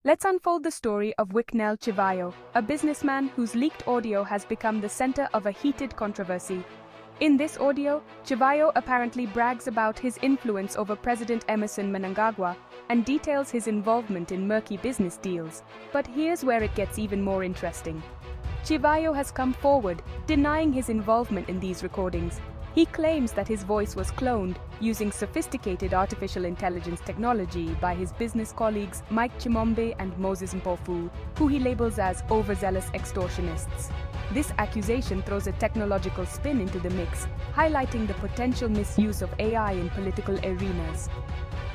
Let's unfold the story of Zanu Chivhayo, a businessman whose leaked audio has become the center of a heated controversy. In this audio, Chivhayo apparently brags about his influence over President Emmerson Mnangagwa and details his involvement in murky business deals. But here's where it gets even more interesting. Chivhayo has come forward, denying his involvement in these recordings. He claims that his voice was cloned using sophisticated artificial intelligence technology by his business colleagues Mike Chimombe and Moses Mpofu, who he labels as overzealous extortionists. This accusation throws a technological spin into the mix, highlighting the potential misuse of AI in political arenas.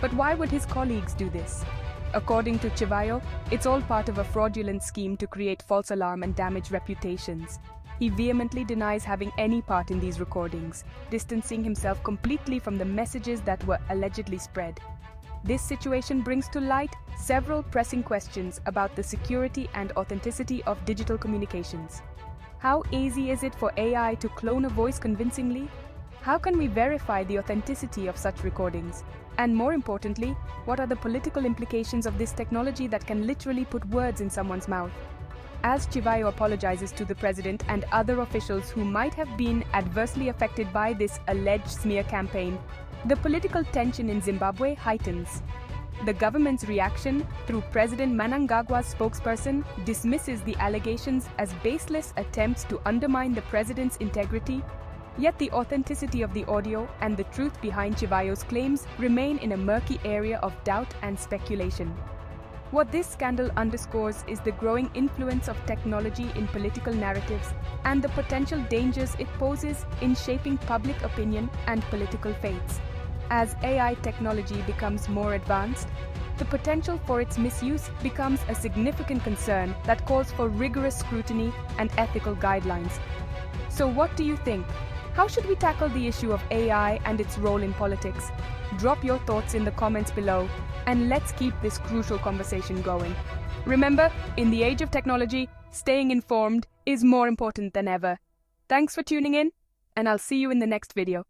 But why would his colleagues do this? According to Chivhayo, it's all part of a fraudulent scheme to create false alarm and damage reputations. He vehemently denies having any part in these recordings, distancing himself completely from the messages that were allegedly spread. This situation brings to light several pressing questions about the security and authenticity of digital communications. How easy is it for AI to clone a voice convincingly? How can we verify the authenticity of such recordings? And more importantly, what are the political implications of this technology that can literally put words in someone's mouth? As Chivhayo apologizes to the president and other officials who might have been adversely affected by this alleged smear campaign, the political tension in Zimbabwe heightens. The government's reaction, through President Mnangagwa's spokesperson, dismisses the allegations as baseless attempts to undermine the president's integrity. Yet the authenticity of the audio and the truth behind Chivhayo's claims remain in a murky area of doubt and speculation. What this scandal underscores is the growing influence of technology in political narratives and the potential dangers it poses in shaping public opinion and political fates. As AI technology becomes more advanced, the potential for its misuse becomes a significant concern that calls for rigorous scrutiny and ethical guidelines. So what do you think? How should we tackle the issue of AI and its role in politics? Drop your thoughts in the comments below, and let's keep this crucial conversation going. Remember, in the age of technology, staying informed is more important than ever. Thanks for tuning in, and I'll see you in the next video.